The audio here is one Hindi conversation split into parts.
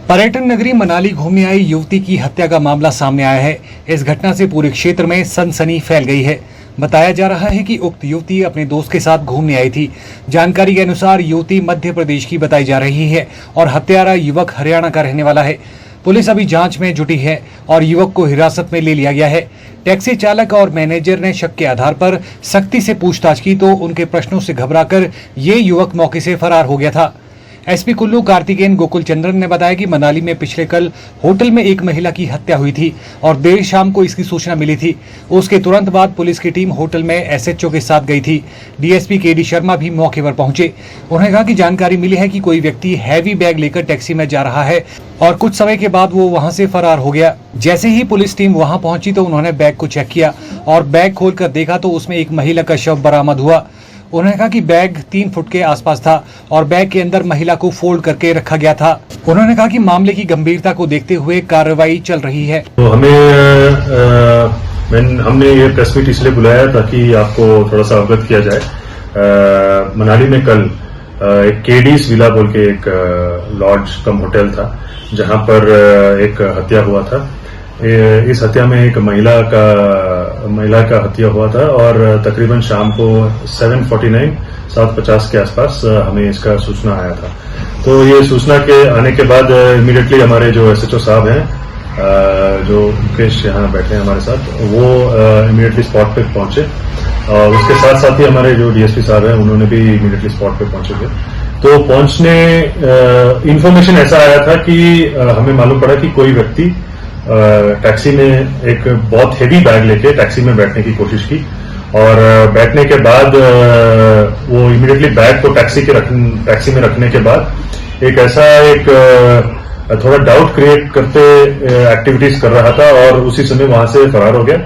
पर्यटन नगरी मनाली घूमने आई युवती की हत्या का मामला सामने आया है। इस घटना से पूरे क्षेत्र में सनसनी फैल गई है। बताया जा रहा है कि उक्त युवती अपने दोस्त के साथ घूमने आई थी। जानकारी के अनुसार युवती मध्य प्रदेश की बताई जा रही है और हत्यारा युवक हरियाणा का रहने वाला है। पुलिस अभी जांच में जुटी है और युवक को हिरासत में ले लिया गया है। टैक्सी चालक और मैनेजर ने शक के आधार पर सख्ती से पूछताछ की तो उनके प्रश्नों से घबराकर ये युवक मौके से फरार हो गया था। एसपी कुल्लू कार्तिकेयन गोकुल चंद्रन ने बताया कि मनाली में पिछले कल होटल में एक महिला की हत्या हुई थी और देर शाम को इसकी सूचना मिली थी। उसके तुरंत बाद पुलिस की टीम होटल में एसएचओ के साथ गई थी। डीएसपी केडी शर्मा भी मौके पर पहुंचे। उन्होंने कहा कि जानकारी मिली है कि कोई व्यक्ति हैवी बैग लेकर टैक्सी में जा रहा है और कुछ समय के बाद वो वहां से फरार हो गया। जैसे ही पुलिस टीम वहां पहुंची तो उन्होंने बैग को चेक किया और बैग खोलकर देखा तो उसमें एक महिला का शव बरामद हुआ। उन्होंने कहा कि बैग 3 फुट के आसपास था और बैग के अंदर महिला को फोल्ड करके रखा गया था। उन्होंने कहा कि मामले की गंभीरता को देखते हुए कार्रवाई चल रही है। तो हमने ये प्रेस मीट इसलिए बुलाया ताकि आपको थोड़ा सा अवगत किया जाए। मनाली में कल एक केडीज विला बोल के एक लॉज कम होटल था जहां पर एक हत्या हुआ था। इस हत्या में एक महिला का हत्या हुआ था और तकरीबन शाम को 7:50 के आसपास हमें इसका सूचना आया था। तो ये सूचना के आने के बाद इमीडिएटली हमारे जो एसएचओ साहब हैं जो मुकेश यहाँ बैठे हैं हमारे साथ, वो इमीडिएटली स्पॉट पे पहुंचे और उसके साथ साथ ही हमारे जो डीएसपी साहब हैं उन्होंने भी इमीडिएटली स्पॉट पे पहुंचे थे। तो पहुंचने इंफॉर्मेशन ऐसा आया था कि हमें मालूम पड़ा कि कोई व्यक्ति टैक्सी में एक बहुत हेवी बैग लेके टैक्सी में बैठने की कोशिश की और बैठने के बाद वो इमीडिएटली बैग को टैक्सी में रखने के बाद एक थोड़ा डाउट क्रिएट करते एक्टिविटीज कर रहा था और उसी समय वहां से फरार हो गया।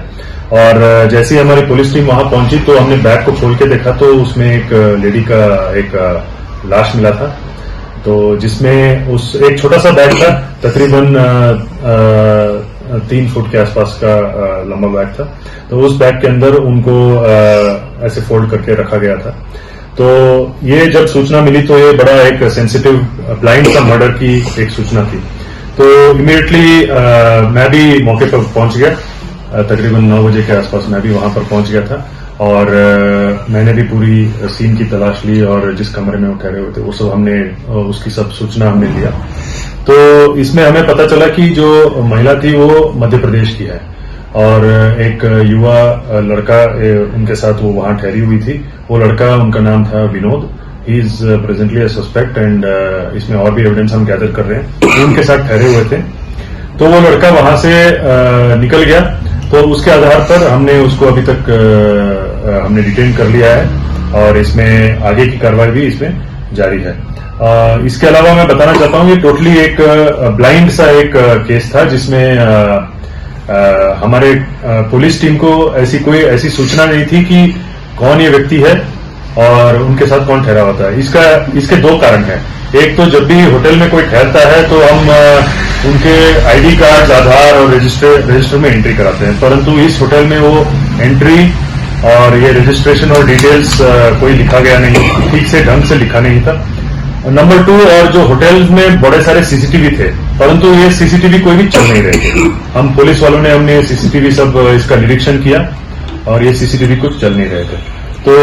और जैसे ही हमारी पुलिस टीम वहां पहुंची तो हमने बैग को खोल के देखा तो उसमें एक लेडी का एक लाश मिला था। तो जिसमें एक छोटा सा बैग था, तकरीबन 3 फुट के आसपास का लंबा बैग था। तो उस बैग के अंदर उनको ऐसे फोल्ड करके रखा गया था। तो ये जब सूचना मिली तो ये बड़ा एक सेंसिटिव ब्लाइंड सा मर्डर की एक सूचना थी। तो इमीडिएटली मैं भी मौके पर पहुंच गया। तकरीबन 9 बजे के आसपास मैं भी वहां पर पहुंच गया था और मैंने भी पूरी सीन की तलाश ली और जिस कमरे में वो ठहरे हुए थे वो सब उसकी सब सूचना हमने लिया। तो इसमें हमें पता चला कि जो महिला थी वो मध्य प्रदेश की है और एक युवा लड़का उनके साथ वो वहां ठहरी हुई थी। वो लड़का, उनका नाम था Vinod. He is presently a suspect and इसमें और भी एविडेंस हम गैदर कर रहे हैं। उनके साथ ठहरे हुए थे। तो वो लड़का वहां से निकल गया। तो उसके आधार पर हमने उसको अभी तक हमने डिटेन कर लिया है और इसमें आगे की कार्रवाई भी इसमें जारी है। इसके अलावा मैं बताना चाहता हूं ये टोटली एक ब्लाइंड सा एक केस था जिसमें हमारे पुलिस टीम को ऐसी सूचना नहीं थी कि कौन ये व्यक्ति है और उनके साथ कौन ठहरा होता है। इसके 2 कारण हैं। एक तो जब भी होटल में कोई ठहरता है तो हम उनके आईडी कार्ड, आधार और रजिस्टर में एंट्री कराते हैं, परंतु इस होटल में वो एंट्री और ये रजिस्ट्रेशन और डिटेल्स कोई लिखा गया नहीं, ठीक से ढंग से लिखा नहीं था। नंबर 2, और जो होटल में बड़े सारे सीसीटीवी थे परंतु ये सीसीटीवी कोई भी चल नहीं रहे थे। हम पुलिस वालों ने हमने सीसीटीवी सब इसका निरीक्षण किया और ये सीसीटीवी कुछ चल नहीं रहे थे। तो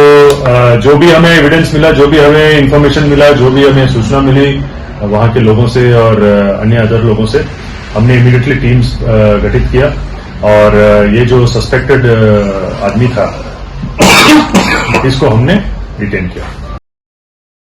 जो भी हमें एविडेंस मिला, जो भी हमें इंफॉर्मेशन मिला, जो भी हमें सूचना मिली वहां के लोगों से और अन्य अदर लोगों से, हमने इमीडिएटली टीम्स गठित किया और ये जो सस्पेक्टेड आदमी था इसको हमने डिटेन किया।